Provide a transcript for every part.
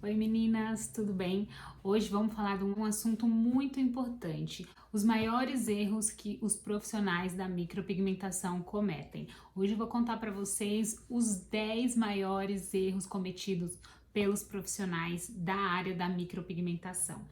Oi meninas, tudo bem? Hoje vamos falar de um assunto muito importante, os maiores erros que os profissionais da micropigmentação cometem. Hoje eu vou contar para vocês os 10 maiores erros cometidos pelos profissionais da área da micropigmentação.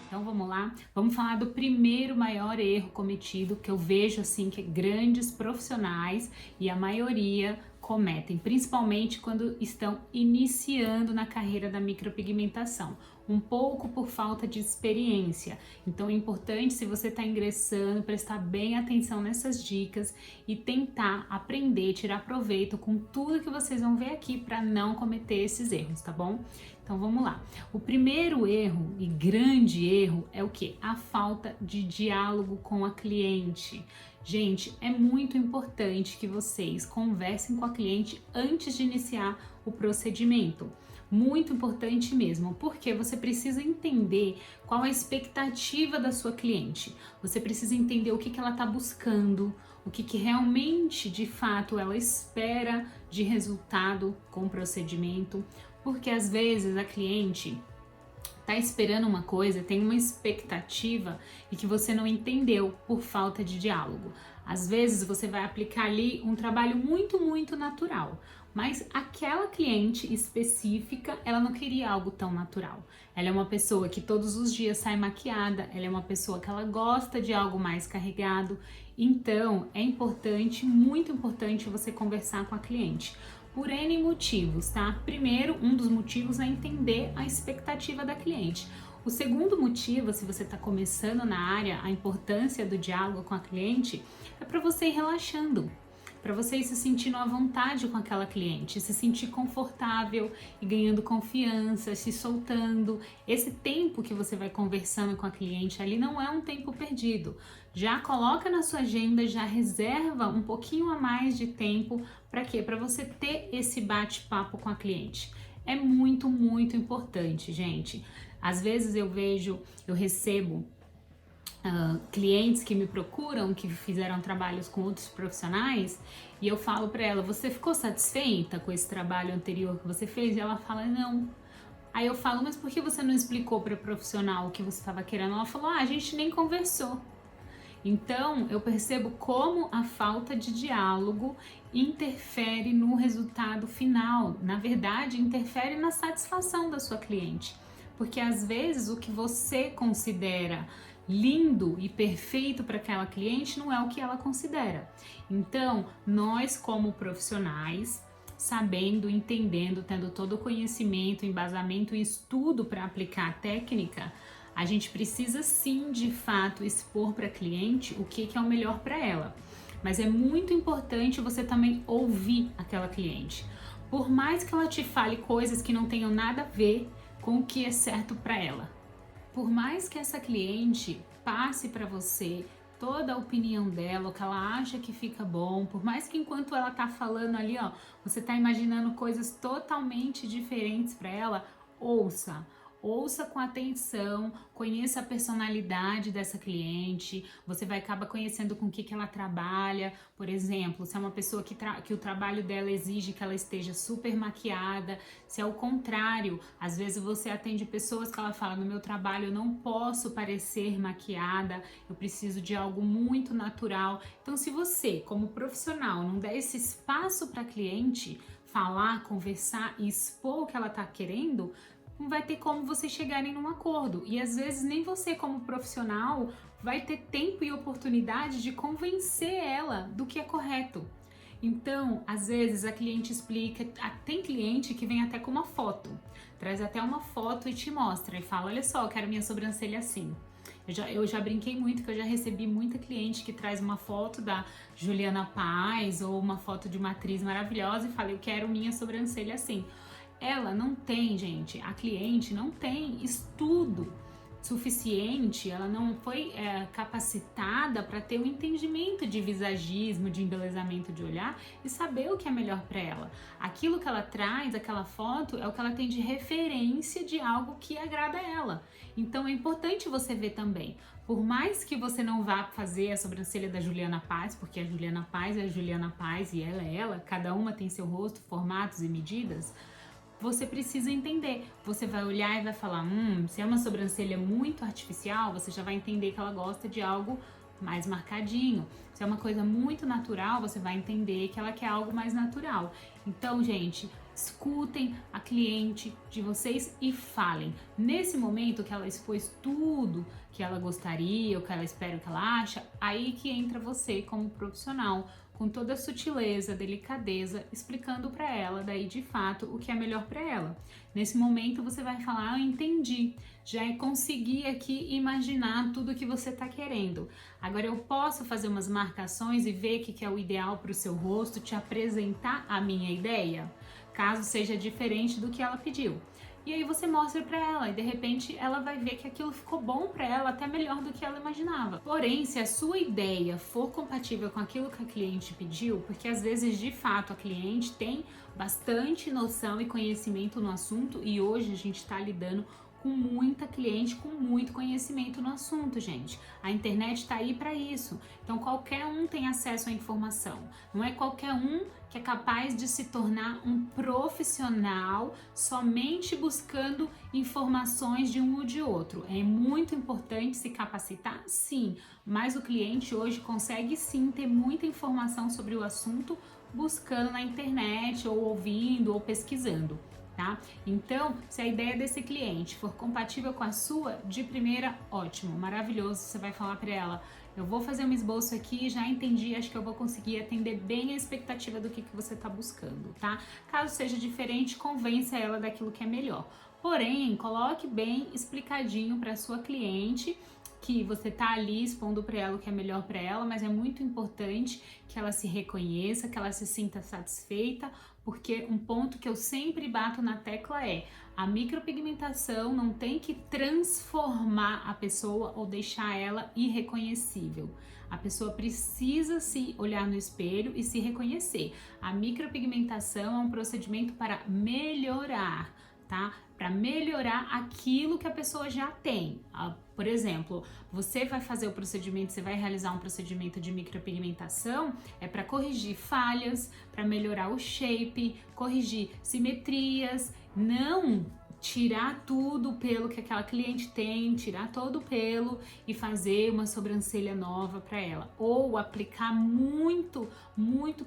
Então vamos lá, vamos falar do primeiro maior erro cometido que eu vejo assim que grandes profissionais e a maioria cometem, principalmente quando estão iniciando na carreira da micropigmentação, um pouco por falta de experiência. Então é importante, se você está ingressando, prestar bem atenção nessas dicas e tentar aprender, tirar proveito com tudo que vocês vão ver aqui para não cometer esses erros, tá bom? Então vamos lá. O primeiro erro e grande erro é o que? A falta de diálogo com a cliente. Gente, é muito importante que vocês conversem com a cliente antes de iniciar o procedimento. Muito importante mesmo, porque você precisa entender qual a expectativa da sua cliente. Você precisa entender o que ela está buscando, o que realmente, de fato, ela espera de resultado com o procedimento. Porque às vezes a cliente tá esperando uma coisa, tem uma expectativa e que você não entendeu por falta de diálogo. Às vezes você vai aplicar ali um trabalho muito natural, mas aquela cliente específica, ela não queria algo tão natural. Ela é uma pessoa que todos os dias sai maquiada, ela é uma pessoa que ela gosta de algo mais carregado. Então, é importante, muito importante você conversar com a cliente. Por N motivos, tá? Primeiro, um dos motivos é entender a expectativa da cliente. O segundo motivo, se você está começando na área, a importância do diálogo com a cliente, é para você ir relaxando, para você ir se sentindo à vontade com aquela cliente, se sentir confortável e ganhando confiança, se soltando. Esse tempo que você vai conversando com a cliente ali não é um tempo perdido. Já coloca na sua agenda, já reserva um pouquinho a mais de tempo. Para quê? Para você ter esse bate-papo com a cliente. É muito importante, gente. Às vezes eu recebo clientes que me procuram, que fizeram trabalhos com outros profissionais, e eu falo para ela: você ficou satisfeita com esse trabalho anterior que você fez? E ela fala: não. Aí eu falo: mas por que você não explicou para o profissional o que você estava querendo? Ela falou: a gente nem conversou. Então, eu percebo como a falta de diálogo interfere no resultado final. Na verdade, interfere na satisfação da sua cliente. Porque às vezes o que você considera lindo e perfeito para aquela cliente não é o que ela considera. Então, nós como profissionais, sabendo, entendendo, tendo todo o conhecimento, embasamento e estudo para aplicar a técnica, a gente precisa sim, de fato, expor para a cliente o que é o melhor para ela. Mas é muito importante você também ouvir aquela cliente. Por mais que ela te fale coisas que não tenham nada a ver com o que é certo para ela. Por mais que essa cliente passe para você toda a opinião dela, o que ela acha que fica bom, por mais que enquanto ela tá falando ali, ó, você tá imaginando coisas totalmente diferentes para ela, ouça. Ouça com atenção, conheça a personalidade dessa cliente, você vai acabar conhecendo com o que ela trabalha. Por exemplo, se é uma pessoa que o trabalho dela exige que ela esteja super maquiada, se é o contrário, às vezes você atende pessoas que ela fala: no meu trabalho eu não posso parecer maquiada, eu preciso de algo muito natural. Então, se você, como profissional, não der esse espaço para a cliente falar, conversar e expor o que ela está querendo, não vai ter como vocês chegarem num acordo. E às vezes nem você, como profissional, vai ter tempo e oportunidade de convencer ela do que é correto. Então, às vezes a cliente explica, tem cliente que vem até com uma foto, traz até uma foto e te mostra e fala: olha só, eu quero minha sobrancelha assim. Eu já brinquei muito, que eu já recebi muita cliente que traz uma foto da Juliana Paz ou uma foto de uma atriz maravilhosa e fala: eu quero minha sobrancelha assim. Ela não tem, gente, a cliente não tem estudo suficiente, ela não foi capacitada para ter um entendimento de visagismo, de embelezamento de olhar e saber o que é melhor para ela. Aquilo que ela traz, aquela foto, é o que ela tem de referência de algo que agrada a ela. Então é importante você ver também. Por mais que você não vá fazer a sobrancelha da Juliana Paz, porque a Juliana Paz é a Juliana Paz e ela é ela, cada uma tem seu rosto, formatos e medidas, você precisa entender. Você vai olhar e vai falar, se é uma sobrancelha muito artificial, você já vai entender que ela gosta de algo mais marcadinho. Se é uma coisa muito natural, você vai entender que ela quer algo mais natural. Então, gente, escutem a cliente de vocês e falem. Nesse momento que ela expôs tudo que ela gostaria, ou que ela espera, o que ela acha, aí que entra você como profissional, com toda a sutileza, delicadeza, explicando para ela daí de fato o que é melhor para ela. Nesse momento você vai falar, eu entendi, já consegui aqui imaginar tudo que você está querendo. Agora eu posso fazer umas marcações e ver o que é o ideal para o seu rosto, te apresentar a minha ideia, caso seja diferente do que ela pediu. E aí você mostra pra ela e de repente ela vai ver que aquilo ficou bom pra ela, até melhor do que ela imaginava. Porém, se a sua ideia for compatível com aquilo que a cliente pediu, porque às vezes de fato a cliente tem bastante noção e conhecimento no assunto e hoje a gente tá lidando com muita cliente com muito conhecimento no assunto, gente. A internet tá aí para isso. Então qualquer um tem acesso à informação. Não é qualquer um que é capaz de se tornar um profissional somente buscando informações de um ou de outro. É muito importante se capacitar, sim, mas o cliente hoje consegue sim ter muita informação sobre o assunto buscando na internet ou ouvindo ou pesquisando. Tá? Então, se a ideia desse cliente for compatível com a sua, de primeira, ótimo, maravilhoso. Você vai falar para ela, eu vou fazer um esboço aqui, já entendi, acho que eu vou conseguir atender bem a expectativa do que você está buscando, tá? Caso seja diferente, convença ela daquilo que é melhor. Porém, coloque bem explicadinho para sua cliente que você tá ali expondo para ela o que é melhor para ela, mas é muito importante que ela se reconheça, que ela se sinta satisfeita, porque um ponto que eu sempre bato na tecla é a micropigmentação não tem que transformar a pessoa ou deixar ela irreconhecível. A pessoa precisa se olhar no espelho e se reconhecer. A micropigmentação é um procedimento para melhorar, tá? Para melhorar aquilo que a pessoa já tem. Por exemplo, você vai fazer o procedimento, você vai realizar um procedimento de micropigmentação, é para corrigir falhas, para melhorar o shape, corrigir simetrias, não tirar tudo o pelo que aquela cliente tem, tirar todo o pelo e fazer uma sobrancelha nova para ela, ou aplicar muito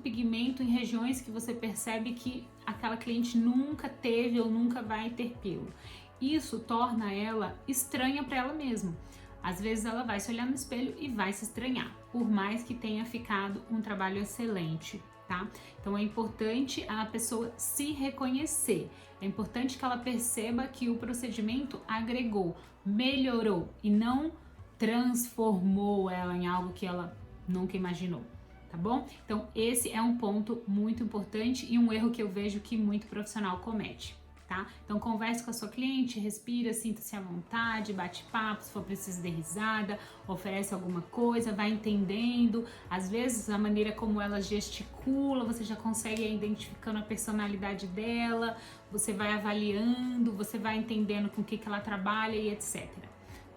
pigmento em regiões que você percebe que aquela cliente nunca teve ou nunca vai ter pelo. Isso torna ela estranha para ela mesma. Às vezes ela vai se olhar no espelho e vai se estranhar, por mais que tenha ficado um trabalho excelente. Tá? Então é importante a pessoa se reconhecer, é importante que ela perceba que o procedimento agregou, melhorou e não transformou ela em algo que ela nunca imaginou, tá bom? Então esse é um ponto muito importante e um erro que eu vejo que muito profissional comete. Tá? Então converse com a sua cliente, respira, sinta-se à vontade, bate papo, se for preciso dê risada, oferece alguma coisa, vai entendendo. Às vezes a maneira como ela gesticula, você já consegue ir identificando a personalidade dela, você vai avaliando, você vai entendendo com o que ela trabalha e etc.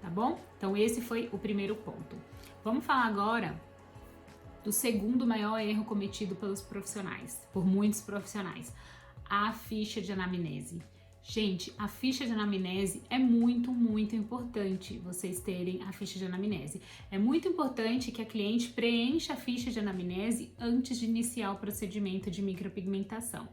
Tá bom? Então esse foi o primeiro ponto. Vamos falar agora do segundo maior erro cometido pelos profissionais, por muitos profissionais. A ficha de anamnese. Gente, a ficha de anamnese é muito importante vocês terem a ficha de anamnese. É muito importante que a cliente preencha a ficha de anamnese antes de iniciar o procedimento de micropigmentação.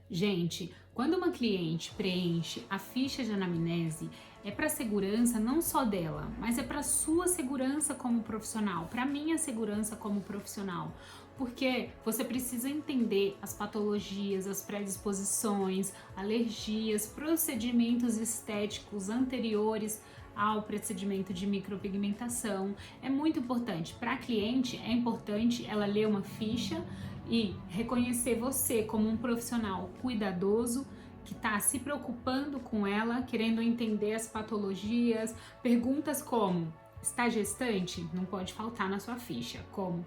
Gente, quando uma cliente preenche a ficha de anamnese, é para segurança não só dela, mas é para sua segurança como profissional, para minha segurança como profissional. Porque você precisa entender as patologias, as predisposições, alergias, procedimentos estéticos anteriores ao procedimento de micropigmentação. É muito importante. Para a cliente, é importante ela ler uma ficha e reconhecer você como um profissional cuidadoso, que está se preocupando com ela, querendo entender as patologias, perguntas como: está gestante? Não pode faltar na sua ficha. Como: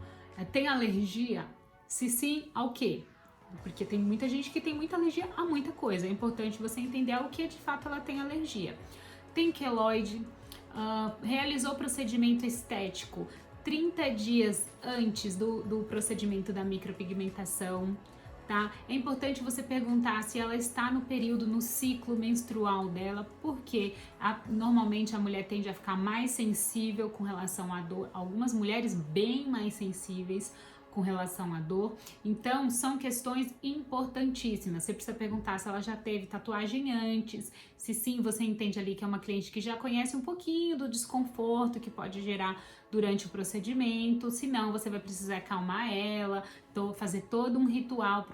tem alergia? Se sim, ao quê? Porque tem muita gente que tem muita alergia a muita coisa. É importante você entender ao que de fato ela tem alergia. Tem queloide? Realizou procedimento estético 30 dias antes do procedimento da micropigmentação, tá? É importante você perguntar se ela está no período, no ciclo menstrual dela, porque normalmente a mulher tende a ficar mais sensível com relação à dor, algumas mulheres bem mais sensíveis com relação à dor. Então, são questões importantíssimas. Você precisa perguntar se ela já teve tatuagem antes, se sim, você entende ali que é uma cliente que já conhece um pouquinho do desconforto que pode gerar durante o procedimento. Se não, você vai precisar acalmar ela, fazer todo um ritual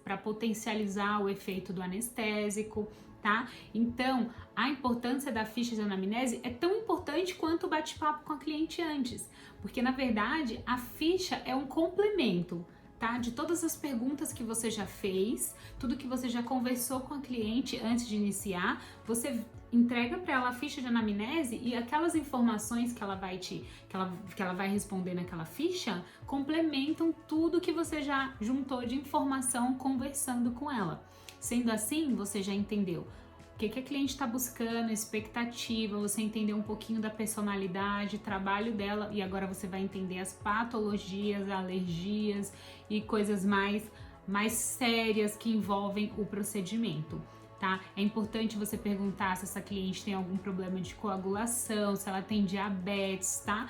para potencializar o efeito do anestésico, tá? Então, a importância da ficha de anamnese é tão importante quanto o bate-papo com a cliente antes, porque na verdade a ficha é um complemento, tá? De todas as perguntas que você já fez, tudo que você já conversou com a cliente antes de iniciar, você entrega para ela a ficha de anamnese e aquelas informações que ela vai responder naquela ficha complementam tudo que você já juntou de informação conversando com ela. Sendo assim, você já entendeu o que a cliente está buscando, expectativa, você entendeu um pouquinho da personalidade, trabalho dela, e agora você vai entender as patologias, alergias e coisas mais sérias que envolvem o procedimento, tá? É importante você perguntar se essa cliente tem algum problema de coagulação, se ela tem diabetes, tá?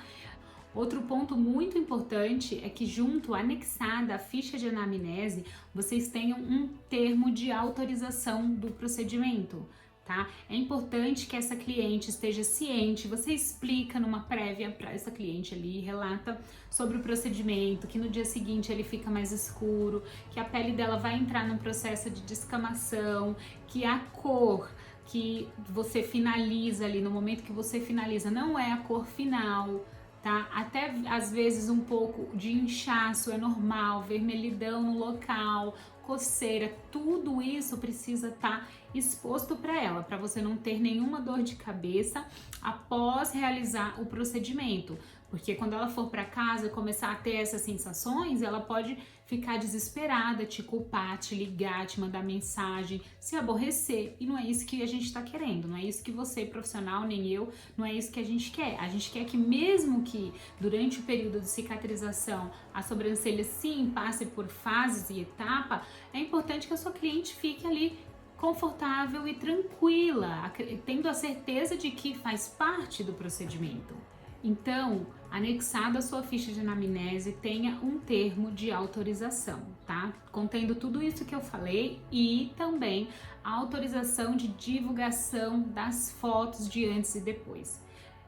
Outro ponto muito importante é que junto, anexada à ficha de anamnese, vocês tenham um termo de autorização do procedimento, tá? É importante que essa cliente esteja ciente, você explica numa prévia para essa cliente ali, relata sobre o procedimento, que no dia seguinte ele fica mais escuro, que a pele dela vai entrar num processo de descamação, que a cor que você finaliza ali, no momento que você finaliza, não é a cor final, tá? Até às vezes um pouco de inchaço é normal, vermelhidão no local, coceira, tudo isso precisa estar exposto para ela, para você não ter nenhuma dor de cabeça após realizar o procedimento. Porque quando ela for para casa e começar a ter essas sensações, ela pode ficar desesperada, te culpar, te ligar, te mandar mensagem, se aborrecer. E não é isso que a gente está querendo, não é isso que você, profissional, nem eu, não é isso que a gente quer. A gente quer que mesmo que durante o período de cicatrização a sobrancelha sim passe por fases e etapa, é importante que a sua cliente fique ali confortável e tranquila, tendo a certeza de que faz parte do procedimento. Então, anexado à sua ficha de anamnese, tenha um termo de autorização, tá? Contendo tudo isso que eu falei e também a autorização de divulgação das fotos de antes e depois.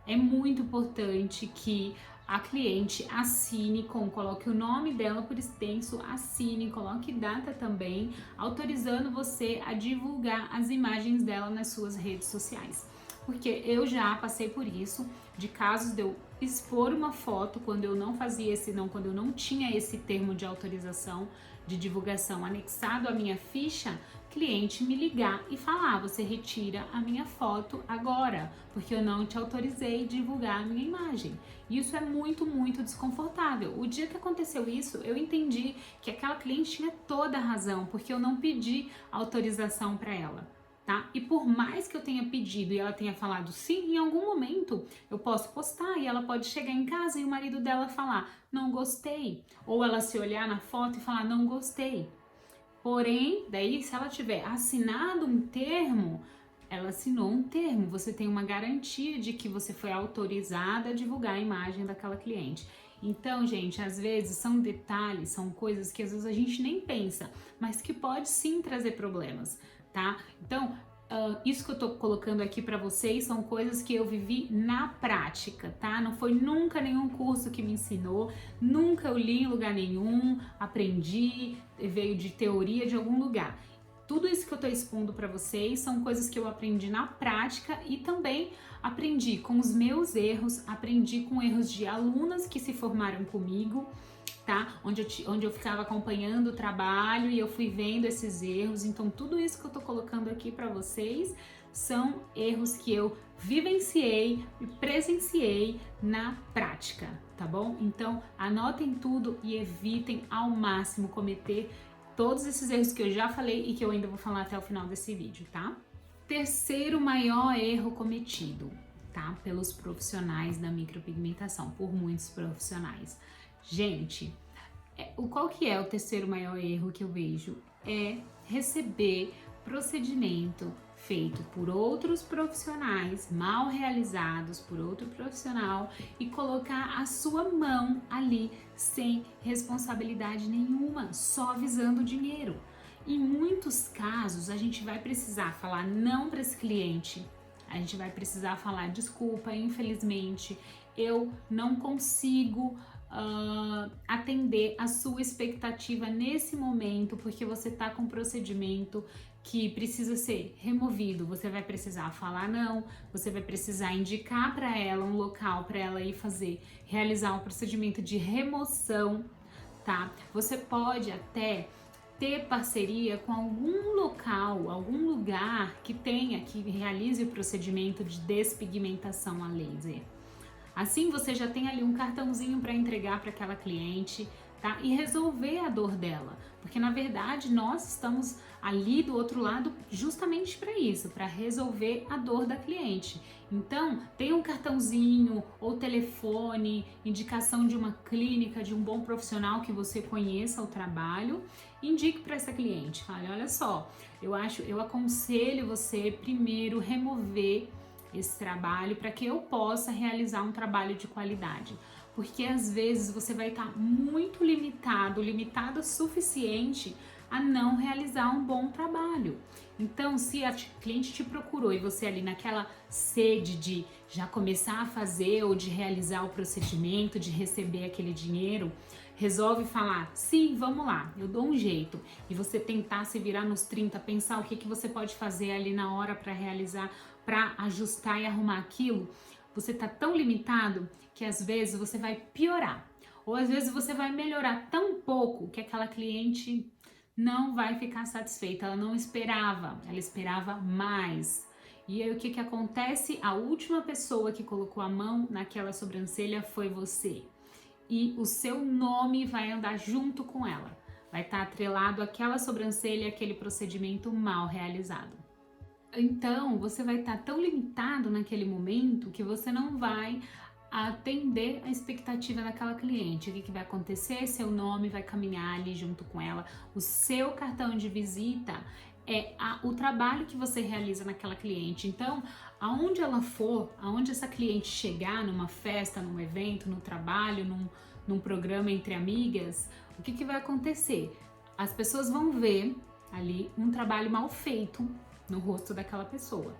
É muito importante que a cliente assine, coloque o nome dela por extenso, assine, coloque data também, autorizando você a divulgar as imagens dela nas suas redes sociais. Porque eu já passei por isso, de casos de eu expor uma foto quando eu não fazia quando eu não tinha esse termo de autorização de divulgação anexado à minha ficha, cliente me ligar e falar: você retira a minha foto agora, porque eu não te autorizei divulgar a minha imagem. Isso é muito, muito desconfortável. O dia que aconteceu isso, eu entendi que aquela cliente tinha toda a razão, porque eu não pedi autorização para ela. Tá? E por mais que eu tenha pedido e ela tenha falado sim, em algum momento eu posso postar e ela pode chegar em casa e o marido dela falar: não gostei, ou ela se olhar na foto e falar: não gostei. Porém, daí se ela tiver assinado um termo, ela assinou um termo, você tem uma garantia de que você foi autorizada a divulgar a imagem daquela cliente. Então, gente, às vezes são detalhes, são coisas que às vezes a gente nem pensa, mas que pode sim trazer problemas, tá? Então, isso que eu tô colocando aqui para vocês são coisas que eu vivi na prática, tá? Não foi nunca nenhum curso que me ensinou, nunca eu li em lugar nenhum, aprendi, veio de teoria de algum lugar. Tudo isso que eu tô expondo para vocês são coisas que eu aprendi na prática e também aprendi com os meus erros, aprendi com erros de alunas que se formaram comigo, tá? Onde eu ficava acompanhando o trabalho e eu fui vendo esses erros. Então, tudo isso que eu tô colocando aqui para vocês são erros que eu vivenciei e presenciei na prática, tá bom? Então, anotem tudo e evitem ao máximo cometer todos esses erros que eu já falei e que eu ainda vou falar até o final desse vídeo, tá? Terceiro maior erro cometido, tá? Pelos profissionais da micropigmentação, por muitos profissionais. Gente, qual que é o terceiro maior erro que eu vejo? É receber procedimento feito por outros profissionais, mal realizados por outro profissional e colocar a sua mão ali sem responsabilidade nenhuma, só visando dinheiro. Em muitos casos, a gente vai precisar falar não para esse cliente, a gente vai precisar falar desculpa, infelizmente, eu não consigo atender a sua expectativa nesse momento, porque você está com um procedimento que precisa ser removido. Você vai precisar falar não, você vai precisar indicar para ela um local para ela ir realizar um procedimento de remoção, tá? Você pode até ter parceria com algum local, algum lugar que realize o procedimento de despigmentação a laser. Assim você já tem ali um cartãozinho para entregar para aquela cliente, tá? E resolver a dor dela, porque na verdade nós estamos ali do outro lado justamente para isso, para resolver a dor da cliente. Então, tem um cartãozinho ou telefone, indicação de uma clínica, de um bom profissional que você conheça o trabalho, indique para essa cliente. Fale, olha só, eu aconselho você primeiro remover esse trabalho para que eu possa realizar um trabalho de qualidade, porque às vezes você vai estar muito limitada o suficiente a não realizar um bom trabalho. Então, se a cliente te procurou e você ali naquela sede de já começar a fazer ou de realizar o procedimento, de receber aquele dinheiro, resolve falar, sim, vamos lá, eu dou um jeito, e você tentar se virar nos 30, pensar o que você pode fazer ali na hora para realizar, para ajustar e arrumar aquilo, você tá tão limitado que às vezes você vai piorar, ou às vezes você vai melhorar tão pouco que aquela cliente não vai ficar satisfeita, ela não esperava, ela esperava mais. E aí o que acontece? A última pessoa que colocou a mão naquela sobrancelha foi você. E o seu nome vai andar junto com ela. Vai estar atrelado àquela sobrancelha, aquele procedimento mal realizado. Então, você vai estar tão limitado naquele momento que você não vai atender a expectativa daquela cliente. O que vai acontecer? Seu nome vai caminhar ali junto com ela. O seu cartão de visita é o trabalho que você realiza naquela cliente. Então, aonde ela for, aonde essa cliente chegar, numa festa, num evento, no trabalho, num programa entre amigas, o que vai acontecer? As pessoas vão ver ali um trabalho mal feito no rosto daquela pessoa,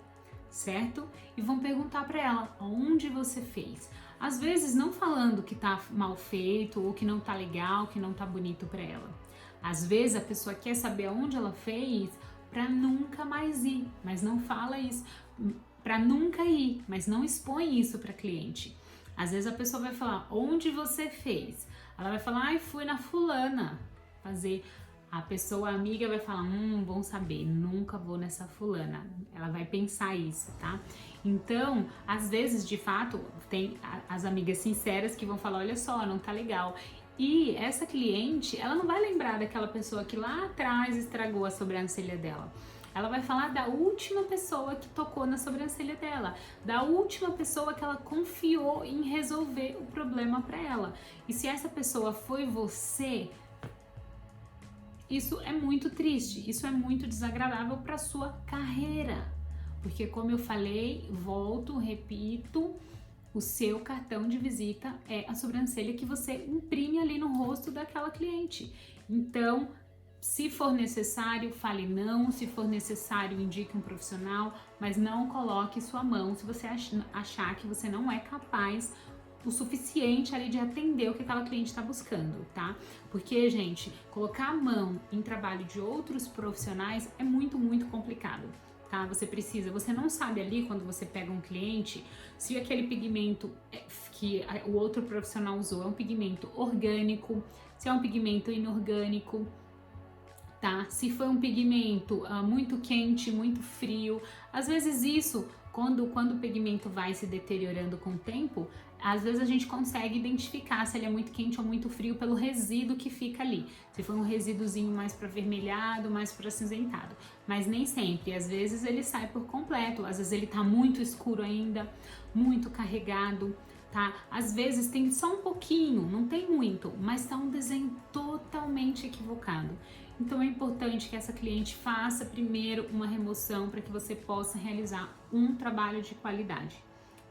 certo? E vão perguntar para ela, onde você fez? Às vezes não falando que tá mal feito ou que não tá legal, que não tá bonito para ela. Às vezes a pessoa quer saber aonde ela fez para nunca mais ir, mas não fala isso, para nunca ir, mas não expõe isso para cliente. Às vezes a pessoa vai falar, onde você fez? Ela vai falar, ai, fui na fulana fazer. A pessoa amiga vai falar, bom saber, nunca vou nessa fulana. Ela vai pensar isso, tá? Então, às vezes, de fato, tem as amigas sinceras que vão falar, olha só, não tá legal. E essa cliente, ela não vai lembrar daquela pessoa que lá atrás estragou a sobrancelha dela. Ela vai falar da última pessoa que tocou na sobrancelha dela, da última pessoa que ela confiou em resolver o problema para ela. E se essa pessoa foi você, isso é muito triste, isso é muito desagradável para sua carreira, porque como eu falei, repito, o seu cartão de visita é a sobrancelha que você imprime ali no rosto daquela cliente. Então, se for necessário, fale não, se for necessário, indique um profissional, mas não coloque sua mão se você achar que você não é capaz o suficiente ali de atender o que aquela cliente está buscando, tá? Porque, gente, colocar a mão em trabalho de outros profissionais é muito, muito complicado, tá? Você não sabe ali, quando você pega um cliente, se aquele pigmento que o outro profissional usou é um pigmento orgânico, se é um pigmento inorgânico, tá? Se foi um pigmento muito quente, muito frio, às vezes isso, quando o pigmento vai se deteriorando com o tempo, às vezes a gente consegue identificar se ele é muito quente ou muito frio pelo resíduo que fica ali. Se for um resíduozinho mais para avermelhado, mais para acinzentado. Mas nem sempre, às vezes ele sai por completo, às vezes ele tá muito escuro ainda, muito carregado, tá? Às vezes tem só um pouquinho, não tem muito, mas tá um desenho totalmente equivocado. Então é importante que essa cliente faça primeiro uma remoção para que você possa realizar um trabalho de qualidade,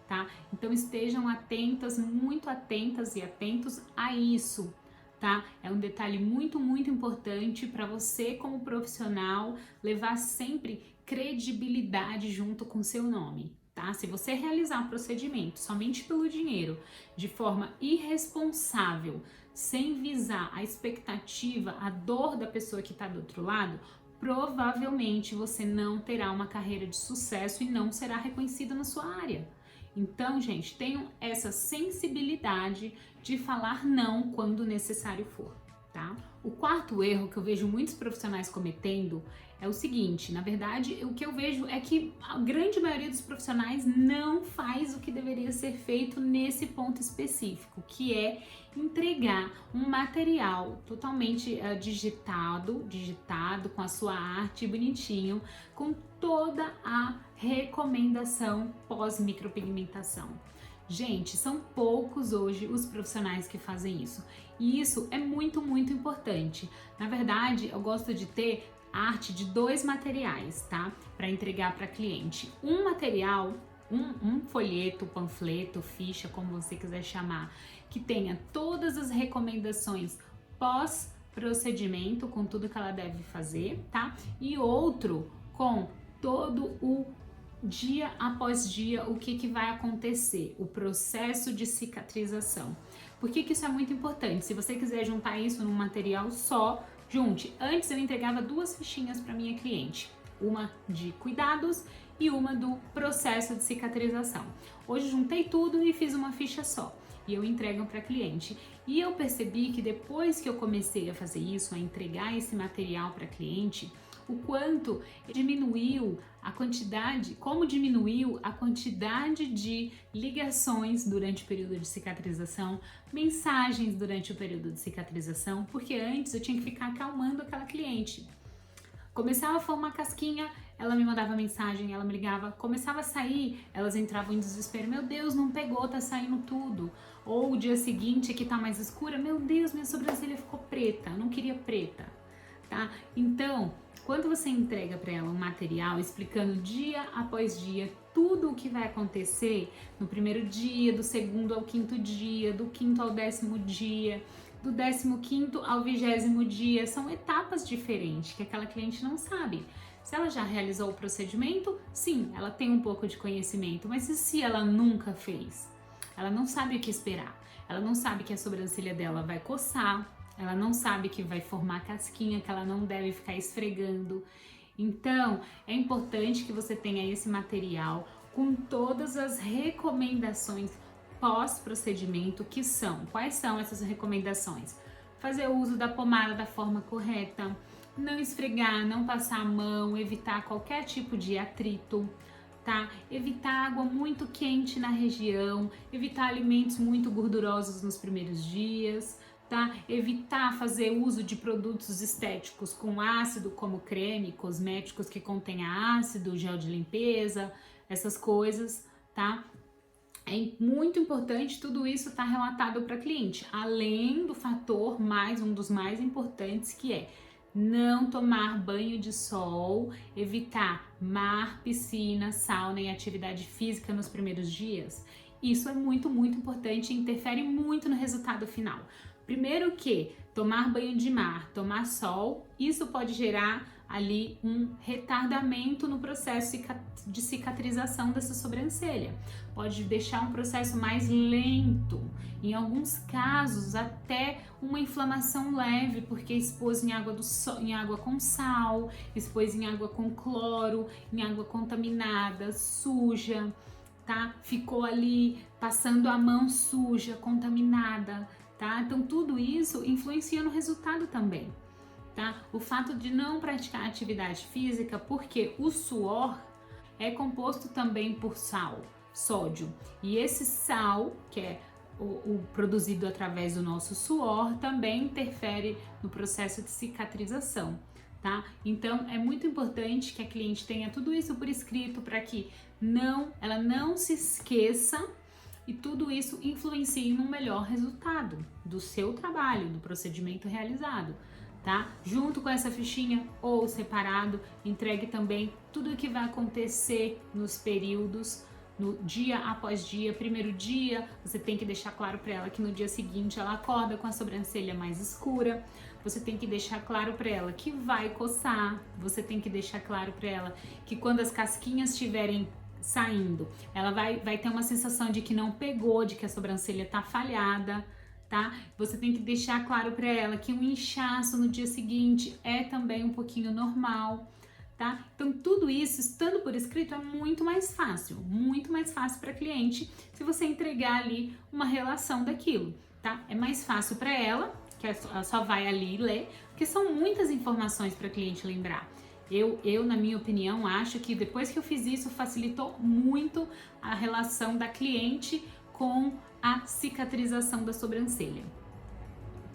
tá? Então estejam atentas, muito atentas e atentos a isso, tá? É um detalhe muito, muito importante para você como profissional levar sempre credibilidade junto com seu nome, tá? Se você realizar um procedimento somente pelo dinheiro, de forma irresponsável, sem visar a expectativa, a dor da pessoa que está do outro lado, provavelmente você não terá uma carreira de sucesso e não será reconhecida na sua área. Então, gente, tenham essa sensibilidade de falar não quando necessário for, tá? O quarto erro que eu vejo muitos profissionais cometendo é o seguinte, na verdade, o que eu vejo é que a grande maioria dos profissionais não faz o que deveria ser feito nesse ponto específico, que é entregar um material totalmente digitado com a sua arte bonitinho, com toda a recomendação pós-micropigmentação. Gente, são poucos hoje os profissionais que fazem isso. E isso é muito, muito importante. Na verdade, eu gosto de ter arte de 2 materiais, tá? Para entregar para cliente. Um material, um folheto, panfleto, ficha, como você quiser chamar, que tenha todas as recomendações pós-procedimento, com tudo que ela deve fazer, tá? E outro com todo o dia após dia o que vai acontecer, o processo de cicatrização. Por que isso é muito importante? Se você quiser juntar isso num material só, junte. Antes eu entregava 2 fichinhas para minha cliente, uma de cuidados e uma do processo de cicatrização. Hoje juntei tudo e fiz uma ficha só e eu entrego para cliente. E eu percebi que depois que eu comecei a fazer isso, a entregar esse material para cliente, o quanto diminuiu a quantidade, como diminuiu a quantidade de ligações durante o período de cicatrização, mensagens durante o período de cicatrização, porque antes eu tinha que ficar acalmando aquela cliente. Começava a formar casquinha, ela me mandava mensagem, ela me ligava, começava a sair, elas entravam em desespero, meu Deus, não pegou, tá saindo tudo. Ou o dia seguinte que tá mais escura, meu Deus, minha sobrancelha ficou preta, eu não queria preta, tá? Então, quando você entrega para ela um material explicando dia após dia tudo o que vai acontecer no primeiro dia, do segundo ao quinto dia, do quinto ao 10º dia, do 15º ao 20º dia, são etapas diferentes que aquela cliente não sabe. Se ela já realizou o procedimento, sim, ela tem um pouco de conhecimento, mas e se ela nunca fez? Ela não sabe o que esperar, ela não sabe que a sobrancelha dela vai coçar, ela não sabe que vai formar casquinha, que ela não deve ficar esfregando. Então, é importante que você tenha esse material com todas as recomendações pós-procedimento, que são, quais são essas recomendações? Fazer uso da pomada da forma correta, não esfregar, não passar a mão, evitar qualquer tipo de atrito, tá? Evitar água muito quente na região, evitar alimentos muito gordurosos nos primeiros dias, tá? Evitar fazer uso de produtos estéticos com ácido, como creme, cosméticos que contenha ácido, gel de limpeza, essas coisas, tá? É muito importante tudo isso estar relatado para cliente, além do fator um dos mais importantes, que é não tomar banho de sol, evitar mar, piscina, sauna e atividade física nos primeiros dias. Isso é muito, muito importante e interfere muito no resultado final. Primeiro que tomar banho de mar, tomar sol, isso pode gerar ali um retardamento no processo de cicatrização dessa sobrancelha. Pode deixar um processo mais lento, em alguns casos até uma inflamação leve, porque expôs em água com sal, expôs em água com cloro, em água contaminada, suja, tá? Ficou ali passando a mão suja, contaminada, tá? tá? Então tudo isso influencia no resultado também, tá? O fato de não praticar atividade física, porque o suor é composto também por sódio, e esse sal, que é o produzido através do nosso suor, também interfere no processo de cicatrização, tá? Então é muito importante que a cliente tenha tudo isso por escrito para que ela não se esqueça e tudo isso influencie no melhor resultado do seu trabalho, do procedimento realizado, tá? Junto com essa fichinha ou separado, entregue também tudo o que vai acontecer nos períodos, no dia após dia. Primeiro dia, você tem que deixar claro para ela que no dia seguinte ela acorda com a sobrancelha mais escura. Você tem que deixar claro para ela que vai coçar. Você tem que deixar claro para ela que quando as casquinhas estiverem saindo, ela vai ter uma sensação de que não pegou, de que a sobrancelha tá falhada, tá? Você tem que deixar claro para ela que um inchaço no dia seguinte é também um pouquinho normal, tá? Então tudo isso, estando por escrito, é muito mais fácil para a cliente se você entregar ali uma relação daquilo, tá? É mais fácil para ela, que ela só vai ali ler, porque são muitas informações para a cliente lembrar. Eu, na minha opinião, acho que depois que eu fiz isso, facilitou muito a relação da cliente com a cicatrização da sobrancelha,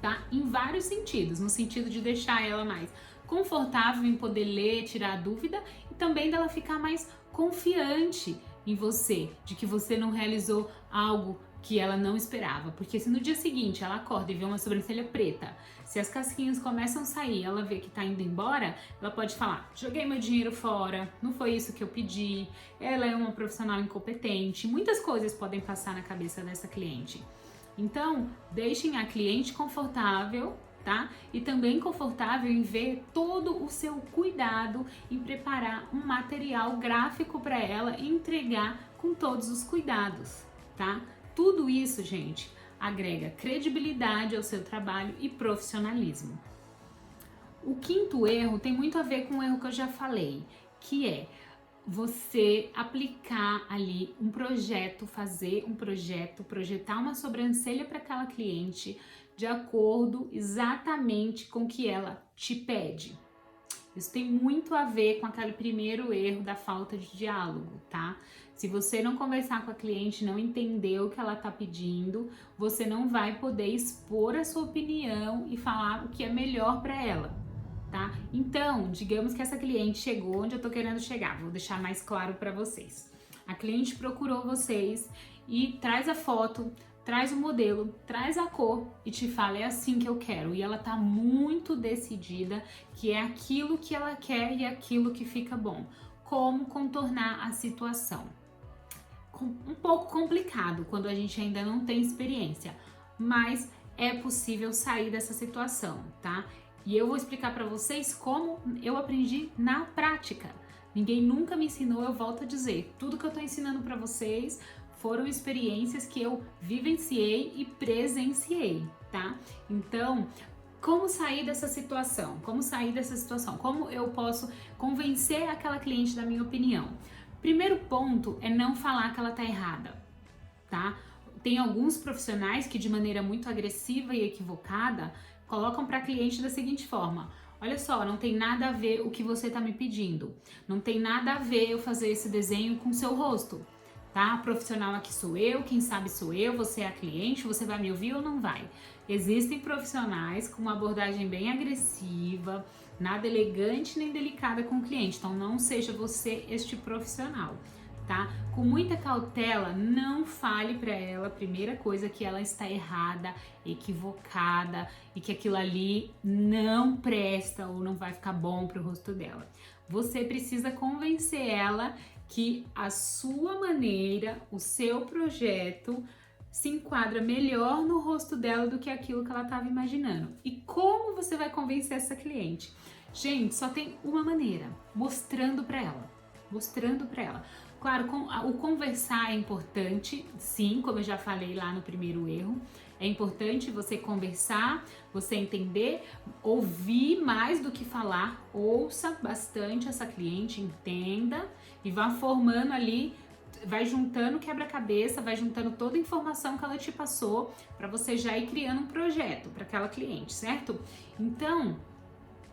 tá? Em vários sentidos, no sentido de deixar ela mais confortável em poder ler, tirar a dúvida, e também dela ficar mais confiante em você, de que você não realizou algo que ela não esperava, porque se no dia seguinte ela acorda e vê uma sobrancelha preta, se as casquinhas começam a sair, ela vê que tá indo embora, ela pode falar: joguei meu dinheiro fora, não foi isso que eu pedi, ela é uma profissional incompetente. Muitas coisas podem passar na cabeça dessa cliente. Então, deixem a cliente confortável, tá? E também confortável em ver todo o seu cuidado em preparar um material gráfico para ela e entregar com todos os cuidados, tá? Tudo isso, gente, agrega credibilidade ao seu trabalho e profissionalismo. O quinto erro tem muito a ver com o erro que eu já falei, que é você aplicar ali um projeto, fazer um projeto, projetar uma sobrancelha para aquela cliente de acordo exatamente com o que ela te pede. Isso tem muito a ver com aquele primeiro erro da falta de diálogo, tá? Se você não conversar com a cliente, não entender o que ela tá pedindo, você não vai poder expor a sua opinião e falar o que é melhor para ela, tá? Então, digamos que essa cliente chegou onde eu tô querendo chegar, vou deixar mais claro para vocês. A cliente procurou vocês e traz a foto, traz o modelo, traz a cor e te fala: é assim que eu quero. E ela tá muito decidida que é aquilo que ela quer e é aquilo que fica bom. Como contornar a situação? Um pouco complicado quando a gente ainda não tem experiência, mas é possível sair dessa situação, tá? E eu vou explicar para vocês como eu aprendi na prática. Ninguém nunca me ensinou, eu volto a dizer. Tudo que eu tô ensinando para vocês foram experiências que eu vivenciei e presenciei, tá? Então, como sair dessa situação? Como sair dessa situação? Como eu posso convencer aquela cliente da minha opinião? Primeiro ponto é não falar que ela tá errada, tá? Tem alguns profissionais que de maneira muito agressiva e equivocada colocam para a cliente da seguinte forma: olha só, não tem nada a ver o que você tá me pedindo, não tem nada a ver eu fazer esse desenho com o seu rosto, tá? Profissional aqui sou eu, quem sabe sou eu, você é a cliente, você vai me ouvir ou não vai? Existem profissionais com uma abordagem bem agressiva, nada elegante nem delicada com o cliente, então não seja você este profissional, tá? Com muita cautela, não fale para ela, primeira coisa, que ela está errada, equivocada e que aquilo ali não presta ou não vai ficar bom pro rosto dela. Você precisa convencer ela que a sua maneira, o seu projeto se enquadra melhor no rosto dela do que aquilo que ela estava imaginando. E como você vai convencer essa cliente? Gente, só tem uma maneira: mostrando para ela. Mostrando para ela. Claro, o conversar é importante, sim, como eu já falei lá no primeiro erro. É importante você conversar, você entender, ouvir mais do que falar. Ouça bastante essa cliente, entenda e vá formando ali vai juntando quebra-cabeça, vai juntando toda a informação que ela te passou para você já ir criando um projeto para aquela cliente, certo? Então,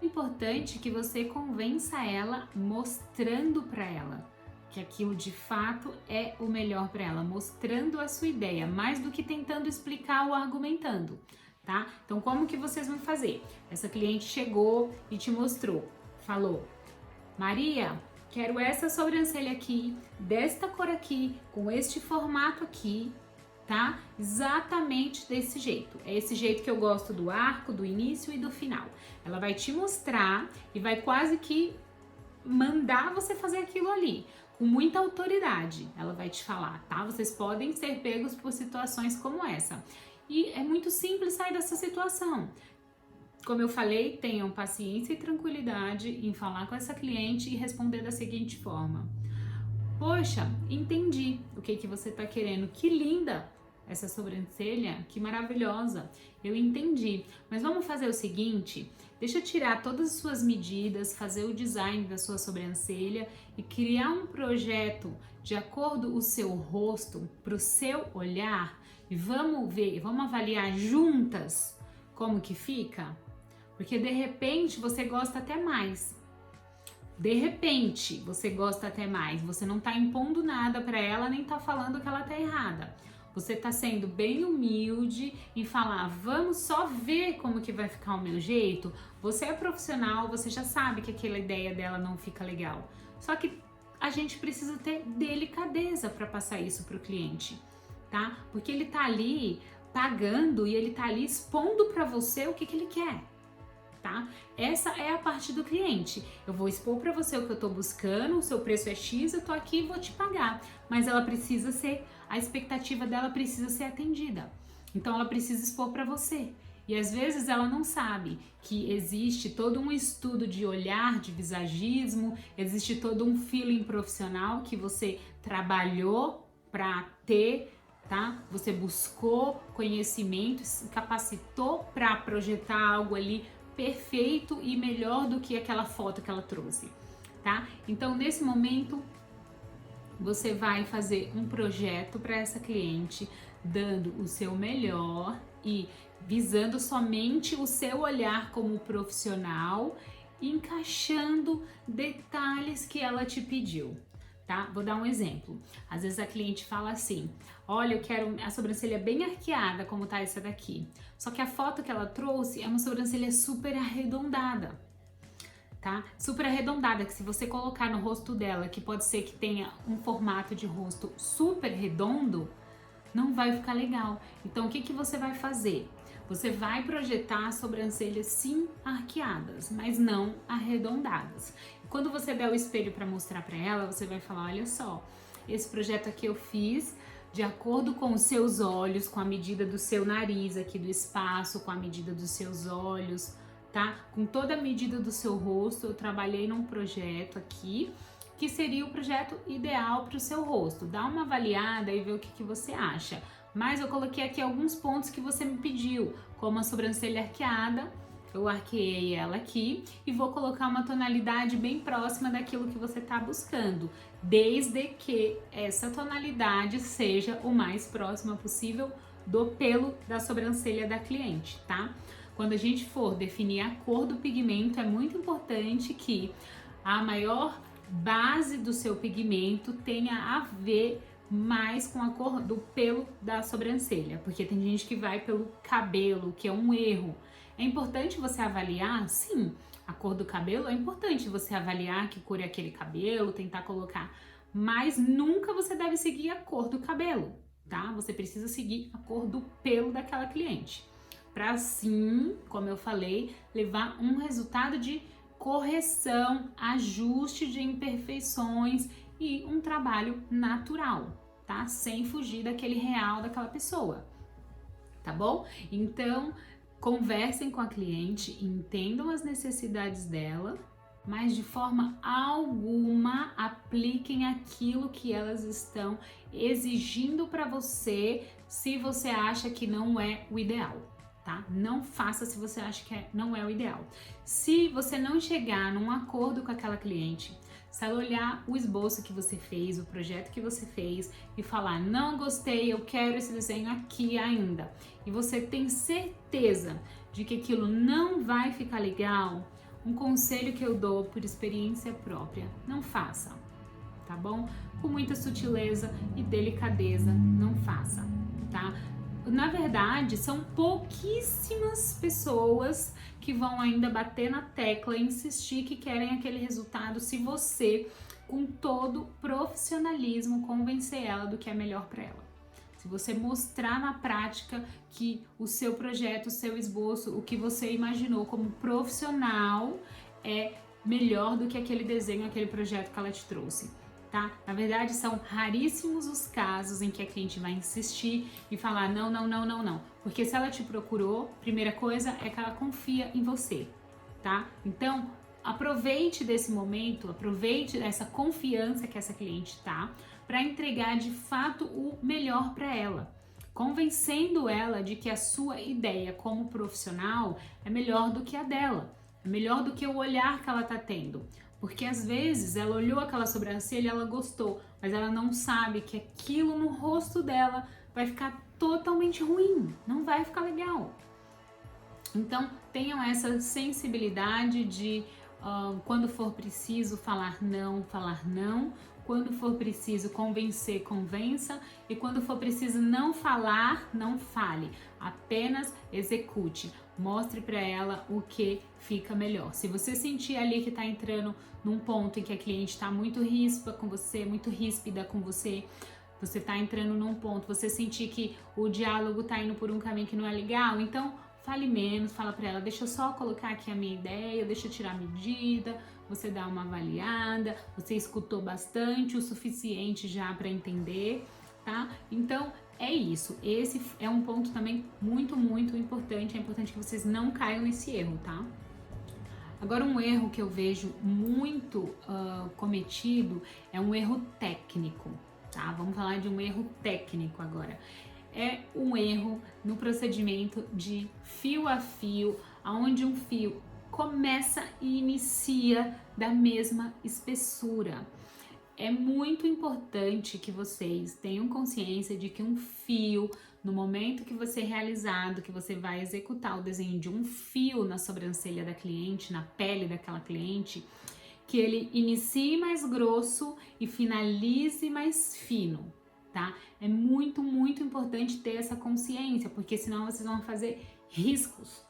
é importante que você convença ela mostrando para ela que aquilo de fato é o melhor para ela, mostrando a sua ideia, mais do que tentando explicar ou argumentando, tá? Então, como que vocês vão fazer? Essa cliente chegou e te mostrou, falou: Maria, quero essa sobrancelha aqui, desta cor aqui, com este formato aqui, tá? Exatamente desse jeito. É esse jeito que eu gosto do arco, do início e do final. Ela vai te mostrar e vai quase que mandar você fazer aquilo ali, com muita autoridade. Ela vai te falar, tá? Vocês podem ser pegos por situações como essa. E é muito simples sair dessa situação. Como eu falei, tenham paciência e tranquilidade em falar com essa cliente e responder da seguinte forma: poxa, entendi o que você está querendo, que linda essa sobrancelha, que maravilhosa, eu entendi, mas vamos fazer o seguinte, deixa eu tirar todas as suas medidas, fazer o design da sua sobrancelha e criar um projeto de acordo com o seu rosto, para o seu olhar, e vamos ver, vamos avaliar juntas como que fica? Porque de repente você gosta até mais. De repente você gosta até mais. Você não tá impondo nada para ela, nem tá falando que ela tá errada. Você tá sendo bem humilde em falar, vamos só ver como que vai ficar o meu jeito. Você é profissional, você já sabe que aquela ideia dela não fica legal. Só que a gente precisa ter delicadeza para passar isso pro cliente, tá? Porque ele tá ali pagando e ele tá ali expondo para você o que ele quer. Tá? Essa é a parte do cliente. Eu vou expor para você o que eu tô buscando, o seu preço é X, eu tô aqui e vou te pagar. Mas ela precisa ser, a expectativa dela precisa ser atendida. Então ela precisa expor para você. E às vezes ela não sabe que existe todo um estudo de olhar, de visagismo, existe todo um feeling profissional que você trabalhou para ter, tá? Você buscou conhecimento, se capacitou para projetar algo ali perfeito e melhor do que aquela foto que ela trouxe, tá? Então, nesse momento, você vai fazer um projeto para essa cliente, dando o seu melhor e visando somente o seu olhar como profissional, encaixando detalhes que ela te pediu. Tá? Vou dar um exemplo. Às vezes a cliente fala assim: olha, eu quero a sobrancelha bem arqueada, como tá essa daqui. Só que a foto que ela trouxe é uma sobrancelha super arredondada, tá? Super arredondada, que se você colocar no rosto dela, que pode ser que tenha um formato de rosto super redondo, não vai ficar legal. Então, o que você vai fazer? Você vai projetar sobrancelhas sim arqueadas, mas não arredondadas. Quando você der o espelho para mostrar para ela, você vai falar: olha só, esse projeto aqui eu fiz de acordo com os seus olhos, com a medida do seu nariz aqui do espaço, com a medida dos seus olhos, tá? Com toda a medida do seu rosto, eu trabalhei num projeto aqui, que seria o projeto ideal para o seu rosto. Dá uma avaliada e vê o que você acha. Mas eu coloquei aqui alguns pontos que você me pediu, como a sobrancelha arqueada. Eu arqueei ela aqui e vou colocar uma tonalidade bem próxima daquilo que você está buscando, desde que essa tonalidade seja o mais próxima possível do pelo da sobrancelha da cliente, tá? Quando a gente for definir a cor do pigmento, é muito importante que a maior base do seu pigmento tenha a ver mais com a cor do pelo da sobrancelha, porque tem gente que vai pelo cabelo, que é um erro. É importante você avaliar, sim, a cor do cabelo, é importante você avaliar que cor é aquele cabelo, tentar colocar, mas nunca você deve seguir a cor do cabelo, tá? Você precisa seguir a cor do pelo daquela cliente, para assim, como eu falei, levar um resultado de correção, ajuste de imperfeições e um trabalho natural, tá? Sem fugir daquele real daquela pessoa, tá bom? Então, conversem com a cliente, entendam as necessidades dela, mas de forma alguma apliquem aquilo que elas estão exigindo para você, se você acha que não é o ideal, tá? Não faça se você acha que não é o ideal. Se você não chegar num acordo com aquela cliente, se ela olhar o esboço que você fez, o projeto que você fez e falar, não gostei, eu quero esse desenho aqui ainda, e você tem certeza de que aquilo não vai ficar legal, um conselho que eu dou por experiência própria, não faça, tá bom? Com muita sutileza e delicadeza, não faça, tá? Na verdade, são pouquíssimas pessoas que vão ainda bater na tecla e insistir que querem aquele resultado se você, com todo profissionalismo, convencer ela do que é melhor para ela. Se você mostrar na prática que o seu projeto, o seu esboço, o que você imaginou como profissional é melhor do que aquele desenho, aquele projeto que ela te trouxe. Tá? Na verdade, são raríssimos os casos em que a cliente vai insistir e falar não, não, não, não, não. Porque se ela te procurou, primeira coisa é que ela confia em você, tá? Então, aproveite desse momento, aproveite dessa confiança que essa cliente tá, para entregar de fato o melhor para ela, convencendo ela de que a sua ideia como profissional é melhor do que a dela, é melhor do que o olhar que ela tá tendo. Porque às vezes ela olhou aquela sobrancelha e ela gostou, mas ela não sabe que aquilo no rosto dela vai ficar totalmente ruim, não vai ficar legal. Então tenham essa sensibilidade de quando for preciso falar não, quando for preciso convencer, convença, e quando for preciso não falar, não fale, apenas execute. Mostre para ela o que fica melhor. Se você sentir ali que está entrando num ponto em que a cliente está muito ríspida com você, muito ríspida com você, você está entrando num ponto, você sentir que o diálogo está indo por um caminho que não é legal, então fale menos, fala para ela, deixa eu só colocar aqui a minha ideia, deixa eu tirar a medida, você dá uma avaliada, você escutou bastante, o suficiente já para entender, tá? Então é isso, esse é um ponto também muito, muito importante, é importante que vocês não caiam nesse erro, tá? Agora, um erro que eu vejo muito cometido é um erro técnico, tá? Vamos falar de um erro técnico agora. É um erro no procedimento de fio a fio, onde um fio começa e inicia da mesma espessura. É muito importante que vocês tenham consciência de que um fio, no momento que você realizado, que você vai executar o desenho de um fio na sobrancelha da cliente, na pele daquela cliente, que ele inicie mais grosso e finalize mais fino, tá? É muito, muito importante ter essa consciência, porque senão vocês vão fazer riscos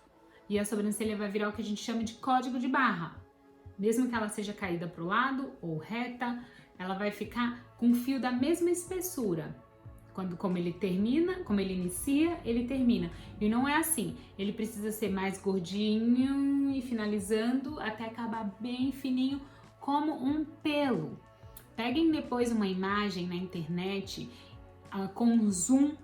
e a sobrancelha vai virar o que a gente chama de código de barra. Mesmo que ela seja caída para o lado ou reta, ela vai ficar com um fio da mesma espessura. Como ele termina, como ele inicia, ele termina. E não é assim. Ele precisa ser mais gordinho e finalizando até acabar bem fininho, como um pelo. Peguem depois uma imagem na internet com um zoom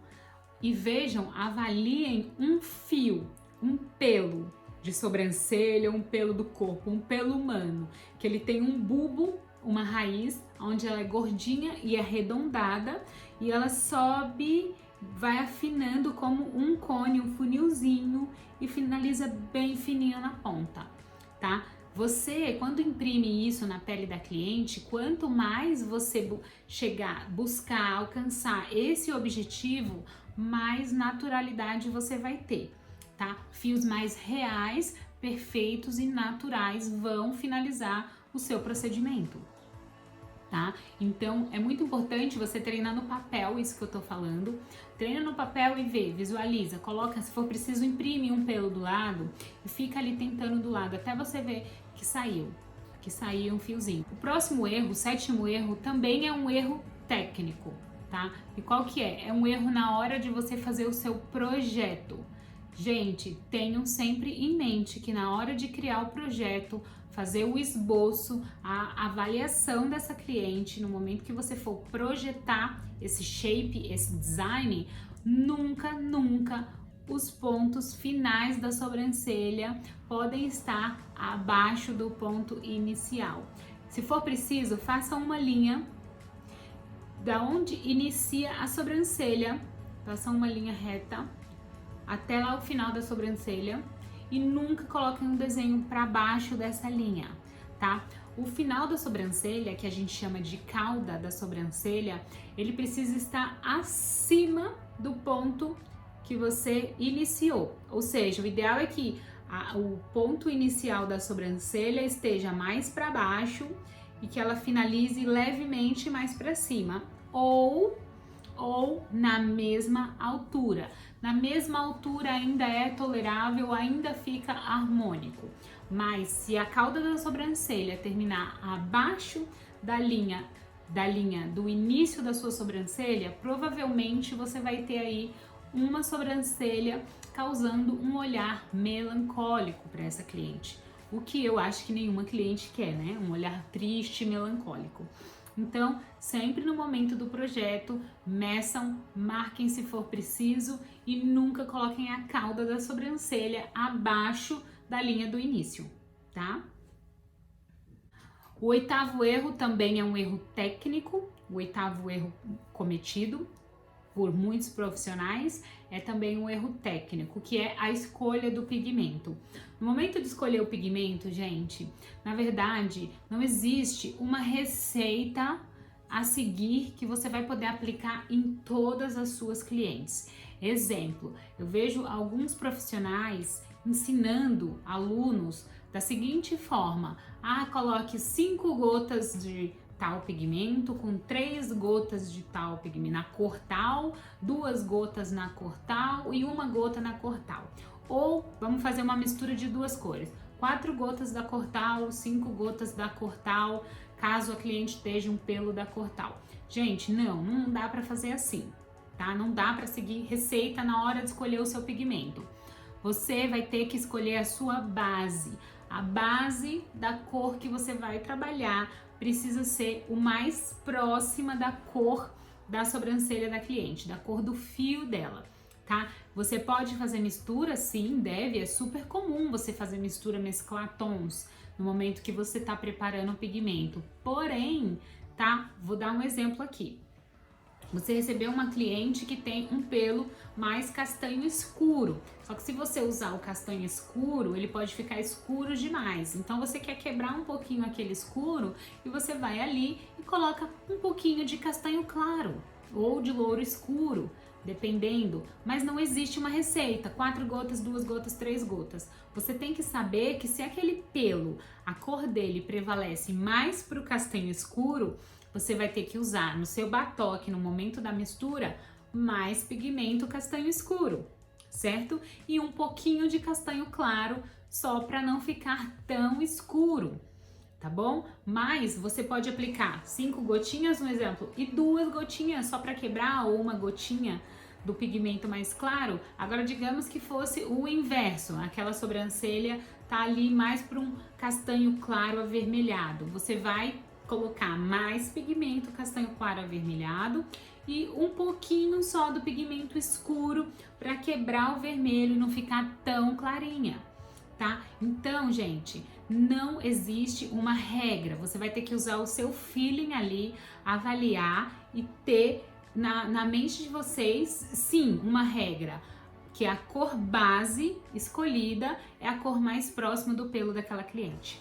e vejam, avaliem um fio, um pelo de sobrancelha, um pelo do corpo, um pelo humano, que ele tem um bulbo, uma raiz, onde ela é gordinha e arredondada, e ela sobe, vai afinando como um cone, um funilzinho, e finaliza bem fininha na ponta, tá? Você, quando imprime isso na pele da cliente, quanto mais você buscar alcançar esse objetivo, mais naturalidade você vai ter, tá? Fios mais reais, perfeitos e naturais vão finalizar o seu procedimento, tá? Então é muito importante você treinar no papel, isso que eu tô falando. Treina no papel e vê, visualiza, coloca, se for preciso, imprime um pelo do lado e fica ali tentando do lado até você ver que saiu um fiozinho. O próximo erro, o sétimo erro, também é um erro técnico, tá? E qual que é? É um erro na hora de você fazer o seu projeto. Gente, tenham sempre em mente que na hora de criar o projeto, fazer o esboço, a avaliação dessa cliente, no momento que você for projetar esse shape, esse design, nunca os pontos finais da sobrancelha podem estar abaixo do ponto inicial. Se for preciso, faça uma linha da onde inicia a sobrancelha, faça uma linha reta até lá o final da sobrancelha e nunca coloquem um desenho para baixo dessa linha, tá? O final da sobrancelha, que a gente chama de cauda da sobrancelha, ele precisa estar acima do ponto que você iniciou. Ou seja, o ideal é que o ponto inicial da sobrancelha esteja mais para baixo e que ela finalize levemente mais para cima, ou na mesma altura. Na mesma altura ainda é tolerável, ainda fica harmônico. Mas se a cauda da sobrancelha terminar abaixo da linha do início da sua sobrancelha, provavelmente você vai ter aí uma sobrancelha causando um olhar melancólico para essa cliente. O que eu acho que nenhuma cliente quer, né? Um olhar triste, melancólico. Então, sempre no momento do projeto, meçam, marquem se for preciso e nunca coloquem a cauda da sobrancelha abaixo da linha do início, tá? O oitavo erro também é um erro técnico, o oitavo erro cometido por muitos profissionais é também um erro técnico, que é a escolha do pigmento. No momento de escolher o pigmento, gente, na verdade, não existe uma receita a seguir que você vai poder aplicar em todas as suas clientes. Exemplo, eu vejo alguns profissionais ensinando alunos da seguinte forma: coloque 5 gotas de tal pigmento com 3 gotas de tal pigmento na cor tal, 2 gotas na cor tal e 1 gota na cor tal. Ou vamos fazer uma mistura de 2 cores, 4 gotas da cor tal, 5 gotas da cor tal, caso a cliente esteja um pelo da cor tal. Gente, não dá para fazer assim, tá? Não dá para seguir receita na hora de escolher o seu pigmento. Você vai ter que escolher a sua base. A base da cor que você vai trabalhar precisa ser o mais próxima da cor da sobrancelha da cliente, da cor do fio dela, tá? Você pode fazer mistura, sim, deve, é super comum você fazer mistura, mesclar tons no momento que você tá preparando o pigmento. Porém, tá? Vou dar um exemplo aqui. Você recebeu uma cliente que tem um pelo mais castanho escuro. Só que se você usar o castanho escuro, ele pode ficar escuro demais. Então você quer quebrar um pouquinho aquele escuro e você vai ali e coloca um pouquinho de castanho claro ou de louro escuro, dependendo. Mas não existe uma receita, 4 gotas, 2 gotas, 3 gotas. Você tem que saber que se aquele pelo, a cor dele prevalece mais para o castanho escuro, você vai ter que usar no seu batoque, no momento da mistura, mais pigmento castanho escuro, certo? E um pouquinho de castanho claro, só para não ficar tão escuro, tá bom? Mas você pode aplicar 5 gotinhas, um exemplo, e 2 gotinhas só para quebrar, ou 1 gotinha do pigmento mais claro. Agora, digamos que fosse o inverso, aquela sobrancelha tá ali mais para um castanho claro avermelhado. Você vai colocar mais pigmento castanho claro avermelhado e um pouquinho só do pigmento escuro para quebrar o vermelho e não ficar tão clarinha, tá? Então, gente, não existe uma regra. Você vai ter que usar o seu feeling ali, avaliar e ter na mente de vocês, sim, uma regra, que a cor base escolhida é a cor mais próxima do pelo daquela cliente.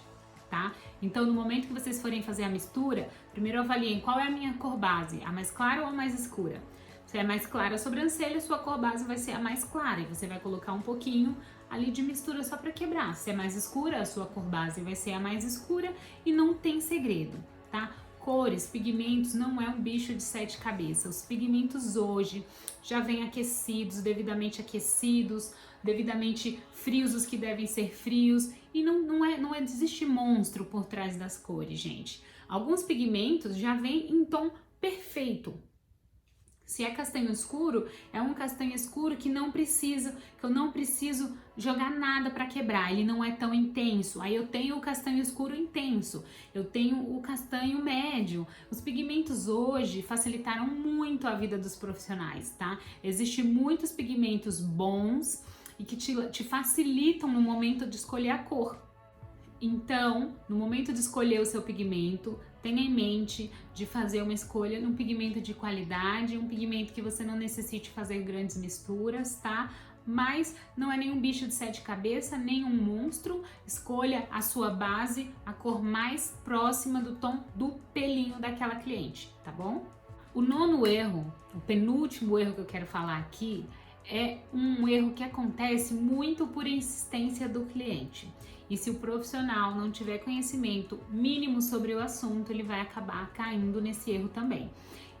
Tá? Então, no momento que vocês forem fazer a mistura, primeiro avaliem qual é a minha cor base, a mais clara ou a mais escura. Se é mais clara a sobrancelha, sua cor base vai ser a mais clara e você vai colocar um pouquinho ali de mistura só para quebrar. Se é mais escura, a sua cor base vai ser a mais escura e não tem segredo, tá? Cores, pigmentos não é um bicho de 7 cabeças. Os pigmentos hoje já vêm aquecidos, devidamente frios os que devem ser frios e não existe monstro por trás das cores, gente. Alguns pigmentos já vêm em tom perfeito. Se é castanho escuro, é um castanho escuro que eu não preciso jogar nada para quebrar, ele não é tão intenso. Aí eu tenho o castanho escuro intenso, eu tenho o castanho médio. Os pigmentos hoje facilitaram muito a vida dos profissionais, tá? Existem muitos pigmentos bons e que te facilitam no momento de escolher a cor. Então, no momento de escolher o seu pigmento, tenha em mente de fazer uma escolha num pigmento de qualidade, um pigmento que você não necessite fazer grandes misturas, tá? mas não é nenhum bicho de 7 cabeças, nem um monstro. Escolha a sua base, a cor mais próxima do tom do pelinho daquela cliente, tá bom? O nono erro, o penúltimo erro que eu quero falar aqui, é um erro que acontece muito por insistência do cliente. E se o profissional não tiver conhecimento mínimo sobre o assunto, ele vai acabar caindo nesse erro também.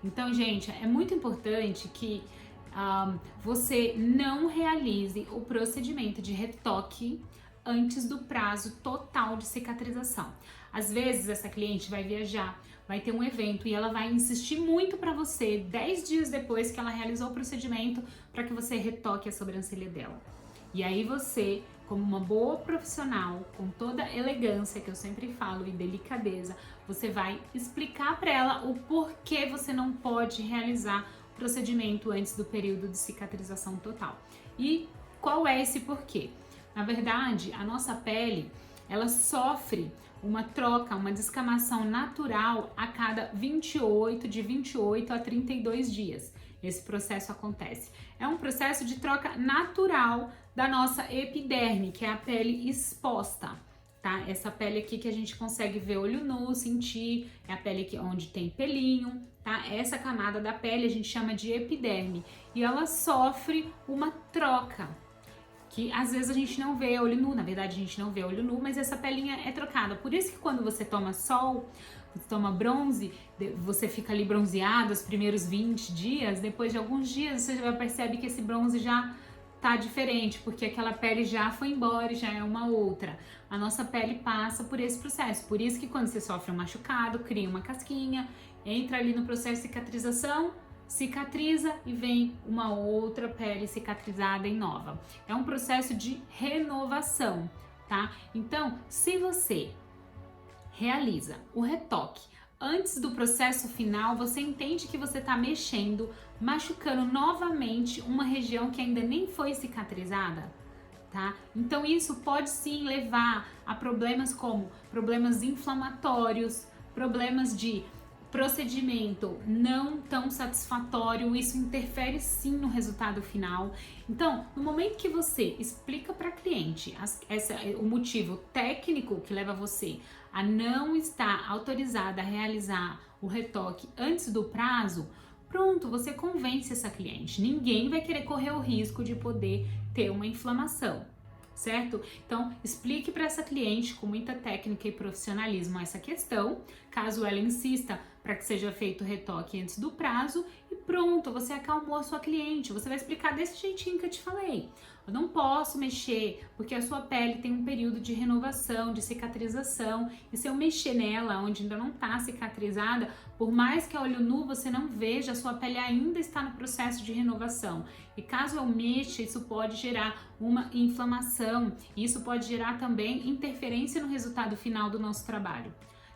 Então, gente, é muito importante que você não realize o procedimento de retoque antes do prazo total de cicatrização. Às vezes, essa cliente vai viajar, vai ter um evento e ela vai insistir muito para você 10 dias depois que ela realizou o procedimento para que você retoque a sobrancelha dela. E aí você, como uma boa profissional, com toda a elegância que eu sempre falo e delicadeza, você vai explicar para ela o porquê você não pode realizar o procedimento antes do período de cicatrização total. E qual é esse porquê? Na verdade, a nossa pele, ela sofre uma troca, uma descamação natural a cada de 28 a 32 dias. Esse processo acontece. É um processo de troca natural da nossa epiderme, que é a pele exposta, tá? Essa pele aqui que a gente consegue ver olho nu, sentir, é a pele que, onde tem pelinho, tá? Essa camada da pele a gente chama de epiderme e ela sofre uma troca, que às vezes a gente não vê olho nu, na verdade a gente não vê olho nu, mas essa pelinha é trocada. Por isso que quando você toma sol, você toma bronze, você fica ali bronzeado os primeiros 20 dias, depois de alguns dias você já percebe que esse bronze já tá diferente, porque aquela pele já foi embora e já é uma outra. A nossa pele passa por esse processo, por isso que quando você sofre um machucado, cria uma casquinha, entra ali no processo de cicatrização, cicatriza e vem uma outra pele cicatrizada e nova. É um processo de renovação, tá? Então, se você realiza o retoque antes do processo final, você entende que você está mexendo, machucando novamente uma região que ainda nem foi cicatrizada, tá? Então isso pode sim levar a problemas como problemas inflamatórios, problemas de procedimento não tão satisfatório, isso interfere sim no resultado final. Então, no momento que você explica para a cliente o motivo técnico que leva você a não estar autorizada a realizar o retoque antes do prazo, pronto, você convence essa cliente. Ninguém vai querer correr o risco de poder ter uma inflamação, certo? Então, explique para essa cliente com muita técnica e profissionalismo essa questão, caso ela insista para que seja feito o retoque antes do prazo e pronto, você acalmou a sua cliente. Você vai explicar desse jeitinho que eu te falei. Eu não posso mexer porque a sua pele tem um período de renovação, de cicatrização, e se eu mexer nela onde ainda não está cicatrizada, por mais que a olho nu você não veja, a sua pele ainda está no processo de renovação. E caso eu mexa, isso pode gerar uma inflamação, e isso pode gerar também interferência no resultado final do nosso trabalho.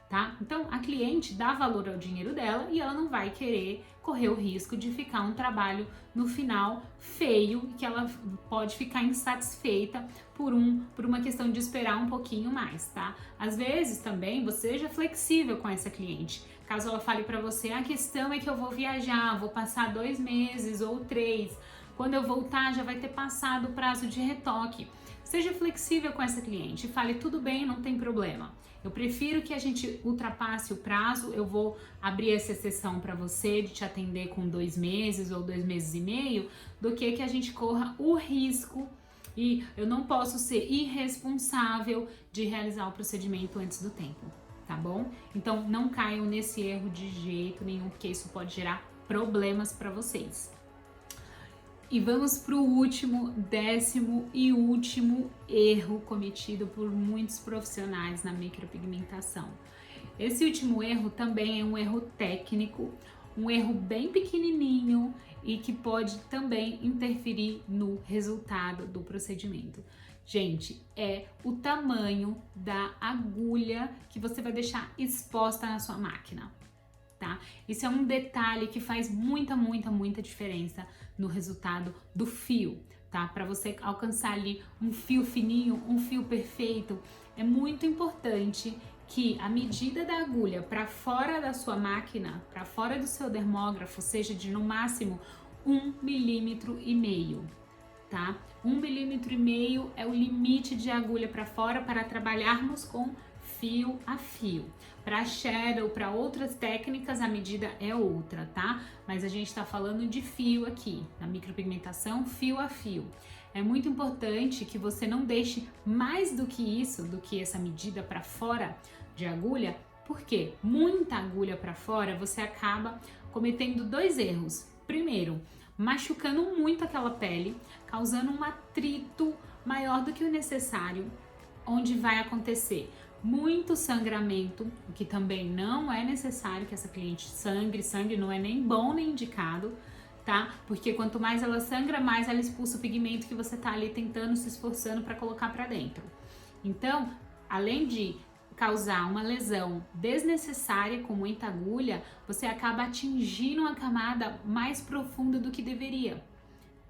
Tá? Então a cliente dá valor ao dinheiro dela e ela não vai querer correr o risco de ficar um trabalho no final feio, que ela pode ficar insatisfeita por uma questão de esperar um pouquinho mais, tá? Às vezes também você seja flexível com essa cliente. Caso ela fale para você, a questão é que eu vou viajar, vou passar 2 meses ou 3, quando eu voltar já vai ter passado o prazo de retoque. Seja flexível com essa cliente, fale tudo bem, não tem problema. Eu prefiro que a gente ultrapasse o prazo, eu vou abrir essa exceção para você de te atender com 2 meses ou 2 meses e meio, do que a gente corra o risco e eu não posso ser irresponsável de realizar o procedimento antes do tempo, tá bom? Então não caiam nesse erro de jeito nenhum, porque isso pode gerar problemas para vocês. E vamos para o último, 10º e último erro cometido por muitos profissionais na micropigmentação. Esse último erro também é um erro técnico, um erro bem pequenininho e que pode também interferir no resultado do procedimento. Gente, é o tamanho da agulha que você vai deixar exposta na sua máquina. Tá? Isso é um detalhe que faz muita diferença no resultado do fio, tá? Para você alcançar ali um fio fininho, um fio perfeito, é muito importante que a medida da agulha para fora da sua máquina, para fora do seu dermógrafo, seja de no máximo 1,5 mm. tá? 1,5 milímetro é o limite de agulha para fora para trabalharmos com fio a fio. Para shadow, para outras técnicas, a medida é outra, tá? Mas a gente está falando de fio aqui, na micropigmentação, fio a fio. É muito importante que você não deixe mais do que isso, do que essa medida para fora de agulha, porque muita agulha para fora você acaba cometendo 2 erros. Primeiro, machucando muito aquela pele, causando um atrito maior do que o necessário, onde vai acontecer muito sangramento, o que também não é necessário que essa cliente sangre. Sangue não é nem bom nem indicado, tá? Porque quanto mais ela sangra, mais ela expulsa o pigmento que você tá ali tentando, se esforçando para colocar para dentro. Então, além de causar uma lesão desnecessária com muita agulha, você acaba atingindo uma camada mais profunda do que deveria,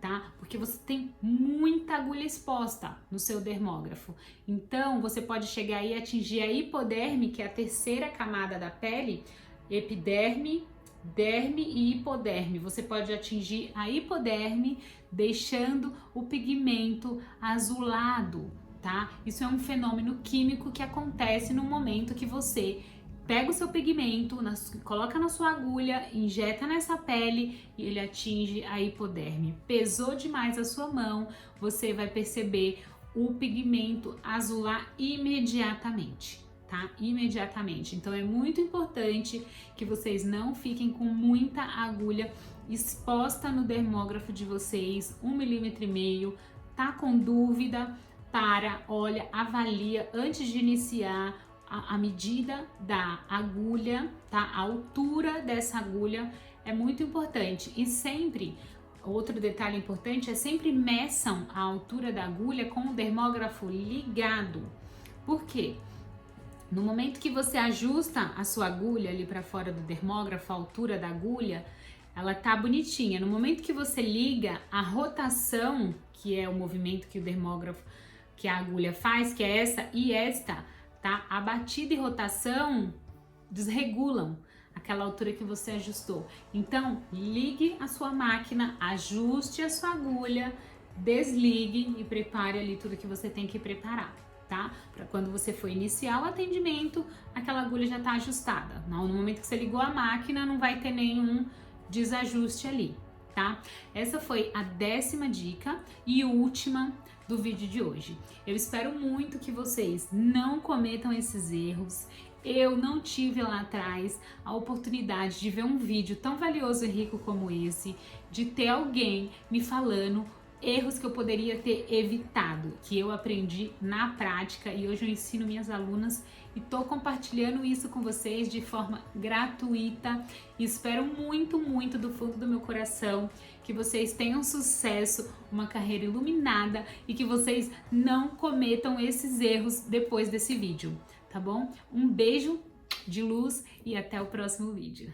tá? Porque você tem muita agulha exposta no seu dermógrafo. Então, você pode chegar aí e atingir a hipoderme, que é a terceira camada da pele, epiderme, derme e hipoderme. Você pode atingir a hipoderme, deixando o pigmento azulado, tá? Isso é um fenômeno químico que acontece no momento que você pega o seu pigmento, coloca na sua agulha, injeta nessa pele e ele atinge a hipoderme. Pesou demais a sua mão, você vai perceber o pigmento azular imediatamente, tá? Imediatamente. Então é muito importante que vocês não fiquem com muita agulha exposta no dermógrafo de vocês, 1,5 milímetro. Tá com dúvida? Olha, avalia antes de iniciar a medida da agulha, tá? A altura dessa agulha é muito importante. E sempre, outro detalhe importante, é sempre meçam a altura da agulha com o dermógrafo ligado. Por quê? No momento que você ajusta a sua agulha ali para fora do dermógrafo, a altura da agulha, ela tá bonitinha. No momento que você liga, a rotação, que é o movimento que o dermógrafo, que a agulha faz, que é essa e esta, tá? A batida e rotação desregulam aquela altura que você ajustou. Então, ligue a sua máquina, ajuste a sua agulha, desligue e prepare ali tudo que você tem que preparar, tá? Para quando você for iniciar o atendimento, aquela agulha já tá ajustada. No momento que você ligou a máquina, não vai ter nenhum desajuste ali, tá? Essa foi a 10ª dica e última do vídeo de hoje. Eu espero muito que vocês não cometam esses erros. Eu não tive lá atrás a oportunidade de ver um vídeo tão valioso e rico como esse, de ter alguém me falando erros que eu poderia ter evitado, que eu aprendi na prática e hoje eu ensino minhas alunas e tô compartilhando isso com vocês de forma gratuita. E espero muito, muito do fundo do meu coração que vocês tenham sucesso, uma carreira iluminada e que vocês não cometam esses erros depois desse vídeo, tá bom? Um beijo de luz e até o próximo vídeo.